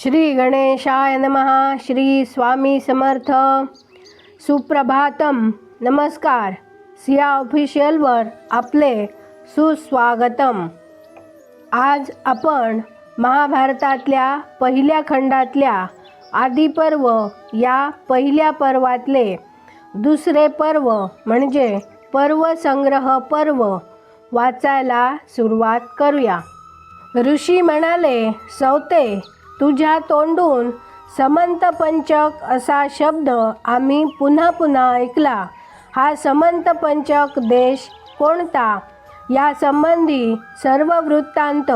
श्री गणेशाय नमः. श्री स्वामी समर्थ. सुप्रभातम. नमस्कार. सिया ऑफिशियलवर आपले सुस्वागतम. आज आपण महाभारतातल्या पहिल्या खंडातल्या आदिपर्व या पहिल्या पर्वातले दुसरे पर्व म्हणजे पर्वसंग्रह पर्व वाचायला सुरुवात करूया. ऋषी म्हणाले, सौते, तुझ्या तोंडून समंत पंचक असा शब्द आम्ही पुन्हा पुन्हा ऐकला. हा समंत पंचक देश कोणता या संबंधी सर्व वृत्तांत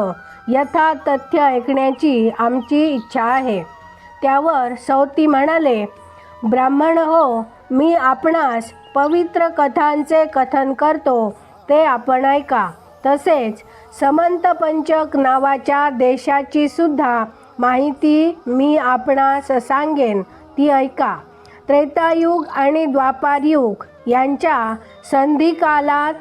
यथातथ्य ऐकण्याची आमची इच्छा आहे. त्यावर सौती म्हणाले, ब्राह्मण हो, मी आपणास पवित्र कथांचे कथन करतो, ते आपण ऐका. तसेच समंत पंचक नावाच्या देशाची सुद्धा माहिती मी आपणास सांगेन, ती ऐका. त्रेतायुग आणि द्वापारयुग यांच्या संधिकालात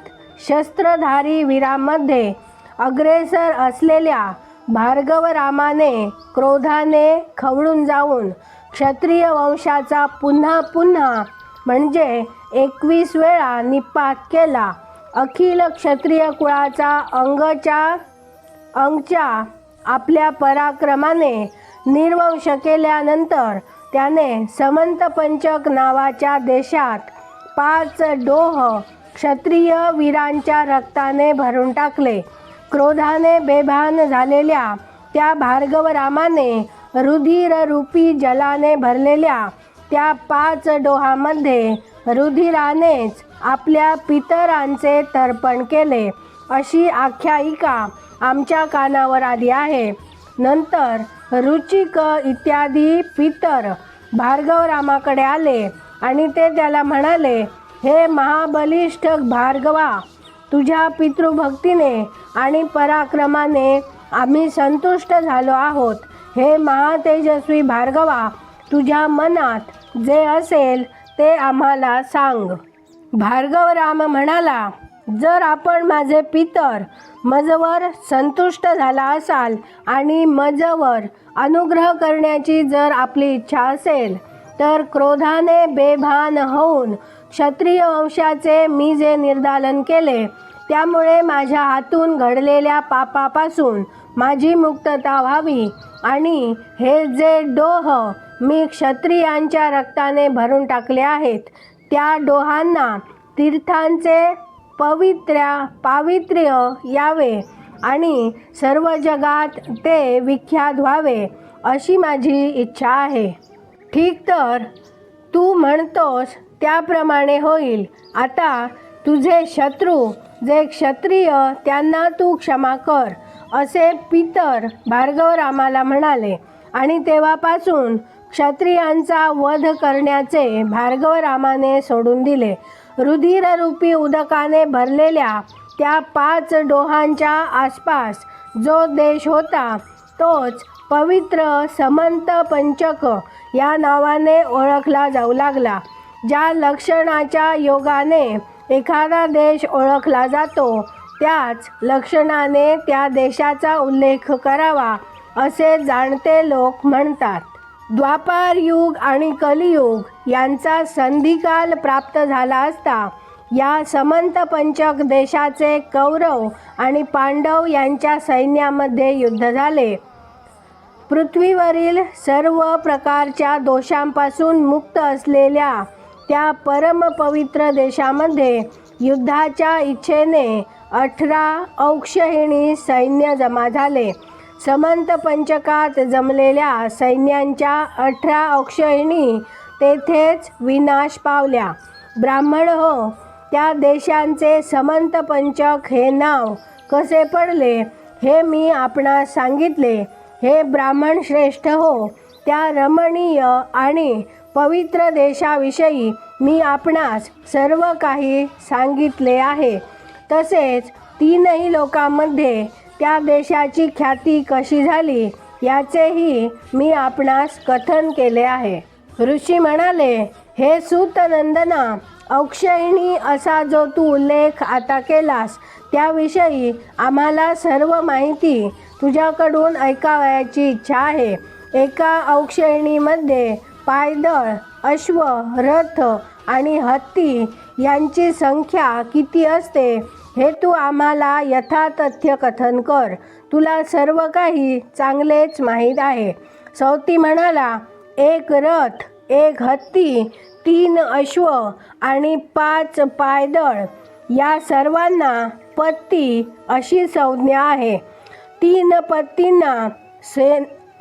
शस्त्रधारी वीरांमध्ये अग्रेसर असलेल्या भार्गवरामाने क्रोधाने खवळून जाऊन क्षत्रिय वंशाचा पुन्हा पुन्हा म्हणजे 21 वेळा निपात केला. अखिल क्षत्रिय कुळाचा अंगच्या आपल्या पराक्रमाने निर्वंश केल्यानंतर त्याने समंत पंचक नावाच्या देशात 5 डोह क्षत्रिय वीरांच्या रक्ताने भरून टाकले. क्रोधाने बेभान झालेल्या त्या भार्गवरामाने रुधिररूपी जलाने भरलेल्या त्या 5 डोहामध्ये रुधिरानेच आपल्या पितरांचे तर्पण केले, अशी आख्यायिका आमच्या कानावर आली आहे. नंतर रुचिक इत्यादी पितर भार्गवरामाकडे आले आणि ते त्याला म्हणाले, हे महाबलिष्ठ भार्गवा, तुझ्या पितृभक्तीने आणि पराक्रमाने आम्ही संतुष्ट झालो आहोत. हे महातेजस्वी भार्गवा, तुझ्या मनात जे असेल ते आम्हाला सांग. भार्गवराम म्हणाला, जर आपण माझे पितर मजवर संतुष्ट झाला असाल आणि मजवर अनुग्रह करण्याची जर आपली इच्छा असेल, तर क्रोधाने बेभान होऊन क्षत्रिय वंशाचे मी जे निर्दालन केले त्यामुळे माझ्या हातून घडलेल्या पापापासून माझी मुक्तता व्हावी आणि हे जे डोह मी क्षत्रियांच्या रक्ताने भरून टाकले आहेत त्या डोहांना तीर्थांचे पावित्र्य यावे आणि सर्व जगात ते विख्यात व्हावे, अशी माझी इच्छा आहे. ठीक, तर तू म्हणतोस त्याप्रमाणे होईल. आता तुझे शत्रू जे क्षत्रिय त्यांना तू क्षमा कर, असे पितर भार्गवरामाला म्हणाले. आणि तेव्हापासून क्षत्रियांचा वध करण्याचे भार्गवरामाने सोडून दिले. रुधिररूपी उदकाने भरलेल्या त्या 5 डोहांच्या आसपास जो देश होता तोच पवित्र समंत पंचक या नावाने ओळखला जाऊ लागला. ज्या लक्षणाच्या योगाने एखादा देश ओळखला जातो त्याच लक्षणाने त्या देशाचा उल्लेख करावा, असे जाणते लोक म्हणतात. द्वापार युग आणि कलियुग यांचा संधिकाल प्राप्त झाला असता या समंत पंचक देशाचे कौरव आणि पांडव यांच्या सैन्यामध्ये युद्ध झाले. पृथ्वीवरील सर्व प्रकारच्या दोषांपासून मुक्त असलेल्या त्या परमपवित्र देशामध्ये युद्धाच्या इच्छेने 18 औक्षहिणी सैन्य जमा झाले. समंत पंचकात जमलेल्या सैन्यांच्या 18 औक्षहिणी तेथेच विनाश पावल्या. ब्राह्मण हो, त्या देशांचे समंत पंचक हे नाव कसे पडले हे मी आपणास सांगितले. हे ब्राह्मण श्रेष्ठ हो, त्या रमणीय आणि पवित्र देशाविषयी मी आपणास सर्व काही सांगितले आहे. तसेच 3 लोकांमध्ये त्या देशाची ख्याती कशी झाली याचेही मी आपणास कथन केले आहे. ऋषी म्हणाले, हे सूतनंदना, औक्षहिणी असा जो तू उल्लेख आता केलास त्याविषयी आम्हाला सर्व माहिती तुझ्याकडून ऐकावयाची इच्छा आहे. एका औक्षणीमध्ये पायदळ, अश्व, रथ आणि हत्ती यांची संख्या किती असते हे तू आम्हाला यथातथ्य कथन कर. तुला सर्व काही चांगलेच माहीत आहे. सौती म्हणाला, 1 रथ, 1 हत्ती, 3 अश्व आणि 5 पायदळ या सर्वांना पत्ती अशी संज्ञा आहे. 3 पत्तींना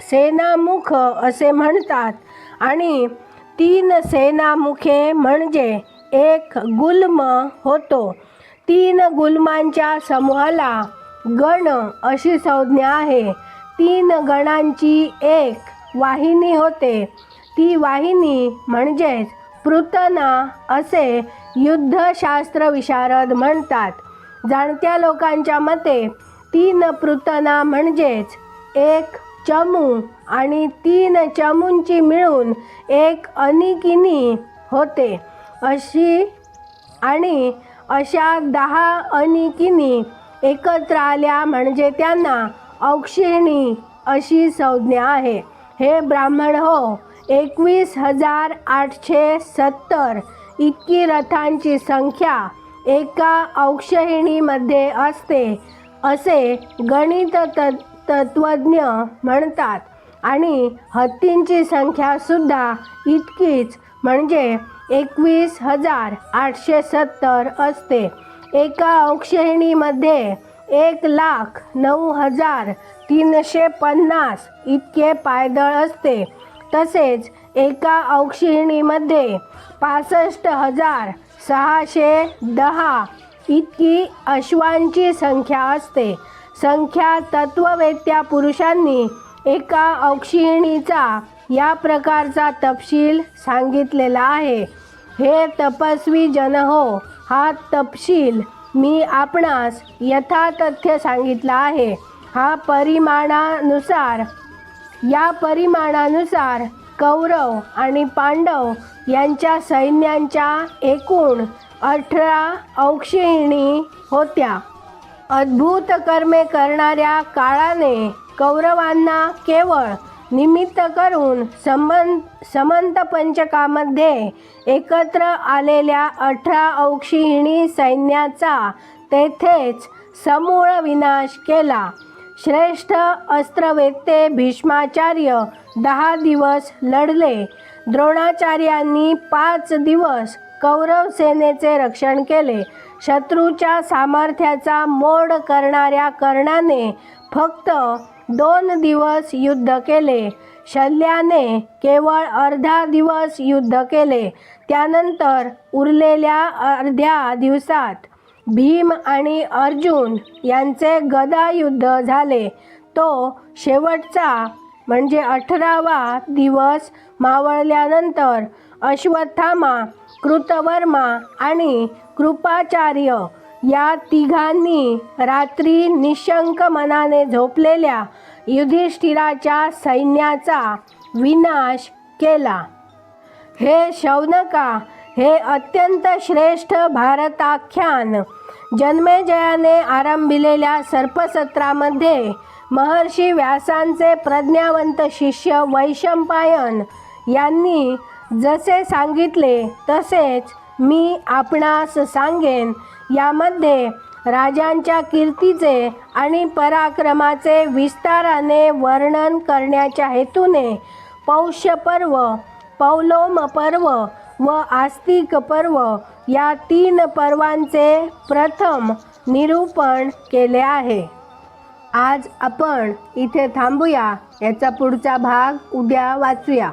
सेनामुख असे म्हणतात आणि 3 सेनामुखे म्हणजे 1 गुल्म होतो. 3 गुल्मांच्या समूहाला गण अशी संज्ञा आहे. 3 गणांची एक वाहिनी होते. ती वाहिनी म्हणजेच पृतना असे युद्धशास्त्र विशारद म्हणतात. जाणत्या लोकांच्या मते 3 पृतना म्हणजेच 1 चमू आणि 3 चमूंची मिळून 1 अनिकिनी होते. अशा 10 अनिकिनी एकत्र आल्या म्हणजे त्यांना औक्षिणी अशी संज्ञा आहे. हे ब्राह्मण हो, 21,870 इतकी रथांची संख्या एका औक्षहिणीमध्ये असते असे गणित तत्त्वज्ञ म्हणतात आणि हत्तींची संख्या सुद्धा इतकीच म्हणजे 21,870 असते. एका औक्षहिणीमध्ये 1,09,350 इतके पायदळ असते. तसेच एका औक्षहिणीमध्ये 65,610 इतकी अश्वांची संख्या असते. संख्या तत्ववेत्या पुरुषांनी एका औक्षहिणीचा या प्रकारचा तपशील सांगितलेला आहे. हे तपस्वी जन हो, हा तपशील मी आपणास यथातथ्य सांगितला आहे. या परिमाणानुसार कौरव आणि पांडव यांच्या सैन्यांच्या एकूण 18 औक्षहिणी होत्या. अद्भुत कर्मे करणाऱ्या काळाने कौरवांना केवळ निमित्त करून समंत पंचकामध्ये एकत्र आलेल्या 18 औक्षहिणी सैन्याचा तेथेच समूळ विनाश केला. श्रेष्ठ अस्त्रवेत्ते भीष्माचार्य 10 दिवस लढले. द्रोणाचार्यांनी 5 दिवस कौरव सेनेचे रक्षण केले. शत्रूच्या सामर्थ्याचा मोड करणाऱ्या कर्णाने फक्त 2 दिवस युद्ध केले. शल्याने केवळ अर्धा दिवस युद्ध केले. त्यानंतर उरलेल्या अर्ध्या दिवसात भीम आणि अर्जुन यांचे गदा युद्ध झाले. तो शेवटचा म्हणजे 18वा दिवस मावळल्यानंतर अश्वत्थामा, कृतवर्मा आणि कृपाचार्य या तिघांनी रात्री निशंक मनाने झोपलेल्या युधिष्ठिराच्या सैन्याचा विनाश केला. हे शौनका, हे अत्यंत श्रेष्ठ भारताख्यान जन्मेजयाने आरंभिलेल्या सर्पसत्रामध्ये महर्षी व्यासांचे प्रज्ञावंत शिष्य वैशंपायन यांनी जसे सांगितले तसेच मी आपणास सांगेन. यामध्ये राजांच्या कीर्तीचे आणि पराक्रमाचे विस्ताराने वर्णन करण्याच्या हेतूने पौष्य पर्व, पौलोम पर्व व आस्तिक पर्व या 3 पर्वांचे प्रथम निरूपण केले आहे. आज आपण इथे थांबूया. याचा पुढचा भाग उद्या वाचूया.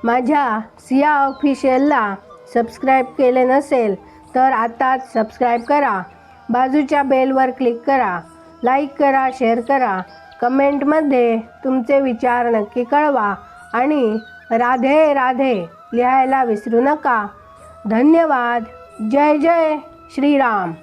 माझ्या सिया ऑफिशियलला सबस्क्राईब केले नसेल तर आताच सबस्क्राईब करा. बाजूच्या बेलवर क्लिक करा. लाईक करा, शेअर करा. कमेंटमध्ये तुमचे विचार नक्की कळवा आणि राधे राधे लिहायला विसरू नका. धन्यवाद. जय जय श्रीराम.